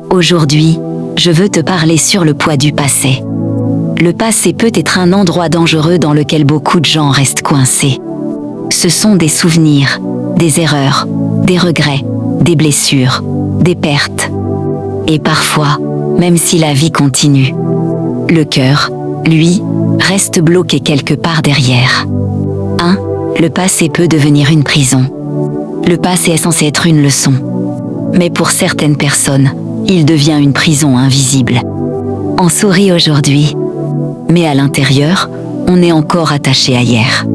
Aujourd'hui, je veux te parler sur le poids du passé. Le passé peut être un endroit dangereux dans lequel beaucoup de gens restent coincés. Ce sont des souvenirs, des erreurs, des regrets, des blessures, des pertes. Et parfois, même si la vie continue, le cœur, lui, reste bloqué quelque part derrière. 1. Le passé peut devenir une prison. Le passé est censé être une leçon. Mais pour certaines personnes, il devient une prison invisible. On sourit aujourd'hui, mais à l'intérieur, on est encore attaché à hier.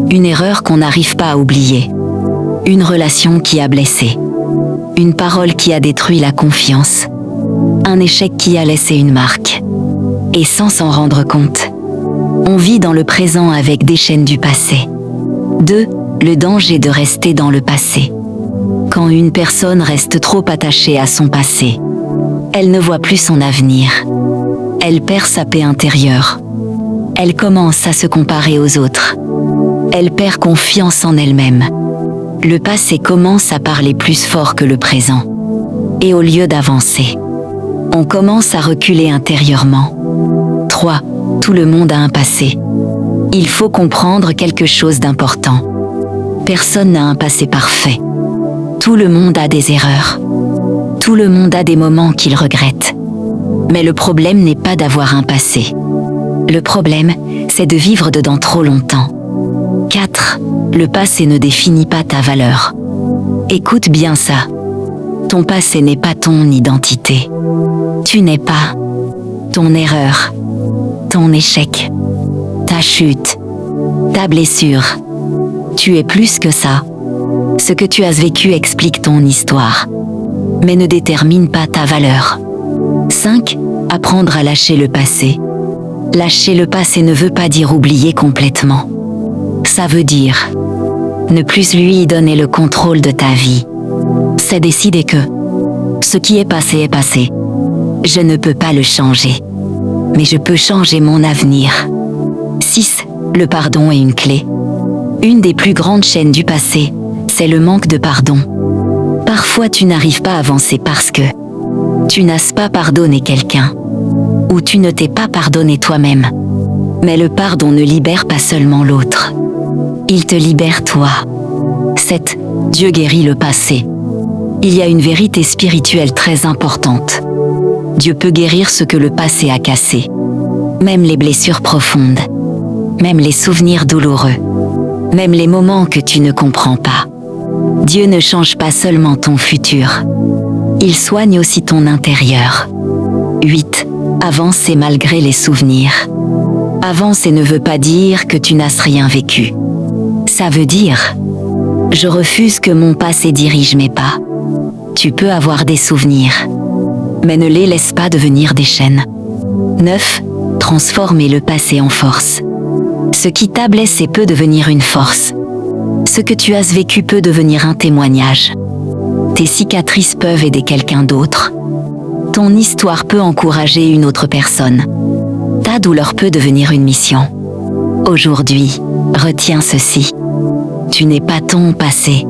Une erreur qu'on n'arrive pas à oublier. Une relation qui a blessé. Une parole qui a détruit la confiance. Un échec qui a laissé une marque. Et sans s'en rendre compte, on vit dans le présent avec des chaînes du passé. 2. Le danger de rester dans le passé. Quand une personne reste trop attachée à son passé, elle ne voit plus son avenir. Elle perd sa paix intérieure. Elle commence à se comparer aux autres. Elle perd confiance en elle-même. Le passé commence à parler plus fort que le présent. Et au lieu d'avancer, on commence à reculer intérieurement. 3. Tout le monde a un passé. Il faut comprendre quelque chose d'important. Personne n'a un passé parfait. Tout le monde a des erreurs. Tout le monde a des moments qu'il regrette. Mais le problème n'est pas d'avoir un passé. Le problème, c'est de vivre dedans trop longtemps. 4. Le passé ne définit pas ta valeur. Écoute bien ça. Ton passé n'est pas ton identité. Tu n'es pas ton erreur, ton échec, ta chute, ta blessure. Tu es plus que ça. Ce que tu as vécu explique ton histoire, mais ne détermine pas ta valeur. 5. Apprendre à lâcher le passé. Lâcher le passé ne veut pas dire oublier complètement. Ça veut dire ne plus lui donner le contrôle de ta vie. C'est décider que ce qui est passé est passé. Je ne peux pas le changer, mais je peux changer mon avenir. 6. Le pardon est une clé. Une des plus grandes chaînes du passé, c'est le manque de pardon. Parfois tu n'arrives pas à avancer parce que tu n'as pas pardonné quelqu'un, ou tu ne t'es pas pardonné toi-même. Mais le pardon ne libère pas seulement l'autre. Il te libère toi. 7. Dieu guérit le passé. Il y a une vérité spirituelle très importante. Dieu peut guérir ce que le passé a cassé. Même les blessures profondes. Même les souvenirs douloureux. Même les moments que tu ne comprends pas. Dieu ne change pas seulement ton futur. Il soigne aussi ton intérieur. 8. Avancer malgré les souvenirs. Avancer ne veut pas dire que tu n'as rien vécu. Ça veut dire « Je refuse que mon passé dirige mes pas ». Tu peux avoir des souvenirs, mais ne les laisse pas devenir des chaînes. 9. Transformer le passé en force. Ce qui t'a blessé peut devenir une force. Ce que tu as vécu peut devenir un témoignage. Tes cicatrices peuvent aider quelqu'un d'autre. Ton histoire peut encourager une autre personne. Ta douleur peut devenir une mission. Aujourd'hui, retiens ceci. Tu n'es pas ton passé.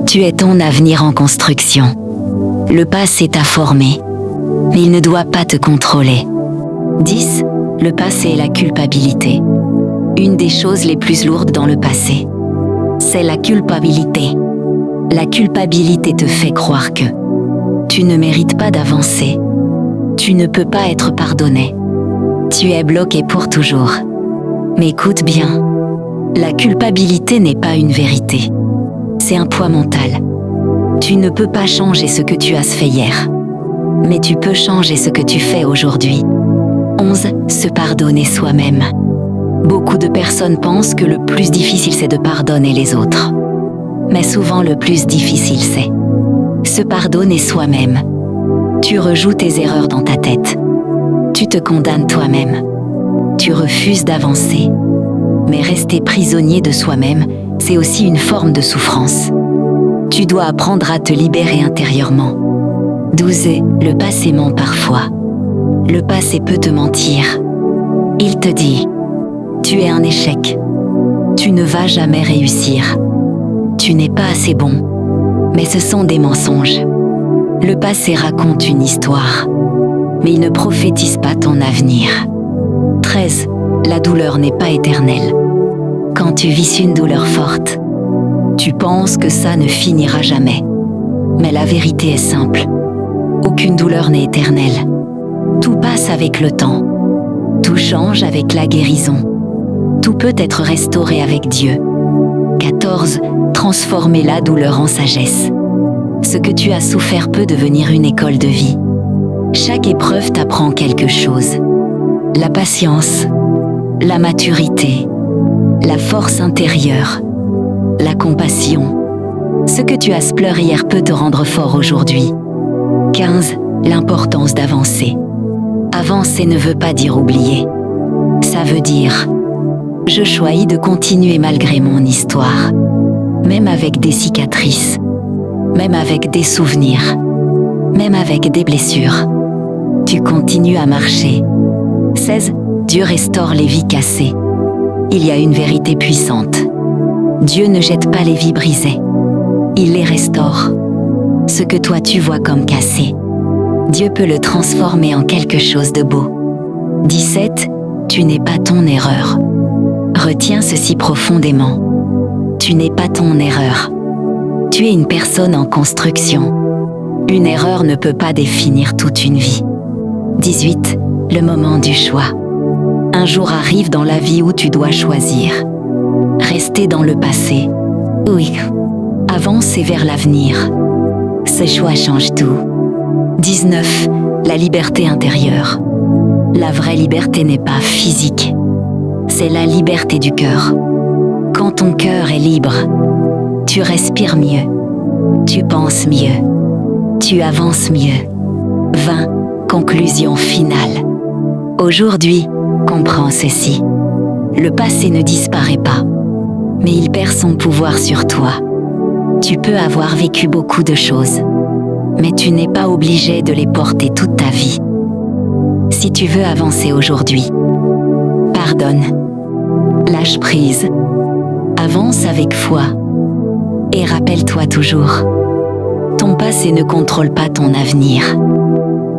Tu es ton avenir en construction. Le passé t'a formé, mais il ne doit pas te contrôler. 10. Le passé et la culpabilité. Une des choses les plus lourdes dans le passé, c'est la culpabilité. La culpabilité te fait croire que tu ne mérites pas d'avancer. Tu ne peux pas être pardonné. Tu es bloqué pour toujours. Mais écoute bien, la culpabilité n'est pas une vérité. C'est un poids mental. Tu ne peux pas changer ce que tu as fait hier. Mais tu peux changer ce que tu fais aujourd'hui. 11. Se pardonner soi-même. Beaucoup de personnes pensent que le plus difficile c'est de pardonner les autres. Mais souvent le plus difficile c'est se pardonner soi-même. Tu rejoues tes erreurs dans ta tête. Tu te condamnes toi-même. Tu refuses d'avancer. Mais rester prisonnier de soi-même, c'est aussi une forme de souffrance. Tu dois apprendre à te libérer intérieurement. 12. Le passé ment parfois. Le passé peut te mentir. Il te dit « Tu es un échec. Tu ne vas jamais réussir. Tu n'es pas assez bon. » Mais ce sont des mensonges. Le passé raconte une histoire, mais il ne prophétise pas ton avenir. 13. La douleur n'est pas éternelle. Quand tu vis une douleur forte, tu penses que ça ne finira jamais. Mais la vérité est simple. Aucune douleur n'est éternelle. Tout passe avec le temps. Tout change avec la guérison. Tout peut être restauré avec Dieu. 14. Transformer la douleur en sagesse. Ce que tu as souffert peut devenir une école de vie. Chaque épreuve t'apprend quelque chose. La patience, la maturité, la force intérieure, la compassion. Ce que tu as pleuré hier peut te rendre fort aujourd'hui. 15. L'importance d'avancer. Avancer ne veut pas dire oublier. Ça veut dire « Je choisis de continuer malgré mon histoire, même avec des cicatrices, même avec des souvenirs, même avec des blessures. Tu continues à marcher. » 16. Dieu restaure les vies cassées. Il y a une vérité puissante. Dieu ne jette pas les vies brisées. Il les restaure. Ce que toi tu vois comme cassé, Dieu peut le transformer en quelque chose de beau. 17. Tu n'es pas ton erreur. Retiens ceci profondément. Tu n'es pas ton erreur. Tu es une personne en construction. Une erreur ne peut pas définir toute une vie. 18. Le moment du choix. Un jour arrive dans la vie où tu dois choisir. Rester dans le passé. Oui. Avancer vers l'avenir. Ce choix change tout. 19. La liberté intérieure. La vraie liberté n'est pas physique. C'est la liberté du cœur. Quand ton cœur est libre, tu respires mieux. Tu penses mieux. Tu avances mieux. 20. Conclusion finale. Aujourd'hui, comprends ceci. Le passé ne disparaît pas, mais il perd son pouvoir sur toi. Tu peux avoir vécu beaucoup de choses, mais tu n'es pas obligé de les porter toute ta vie. Si tu veux avancer aujourd'hui, pardonne, lâche prise, avance avec foi et rappelle-toi toujours, ton passé ne contrôle pas ton avenir.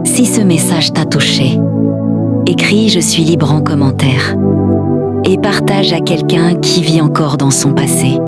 Si ce message t'a touché, écris « Je suis libre » en commentaire et partage à quelqu'un qui vit encore dans son passé.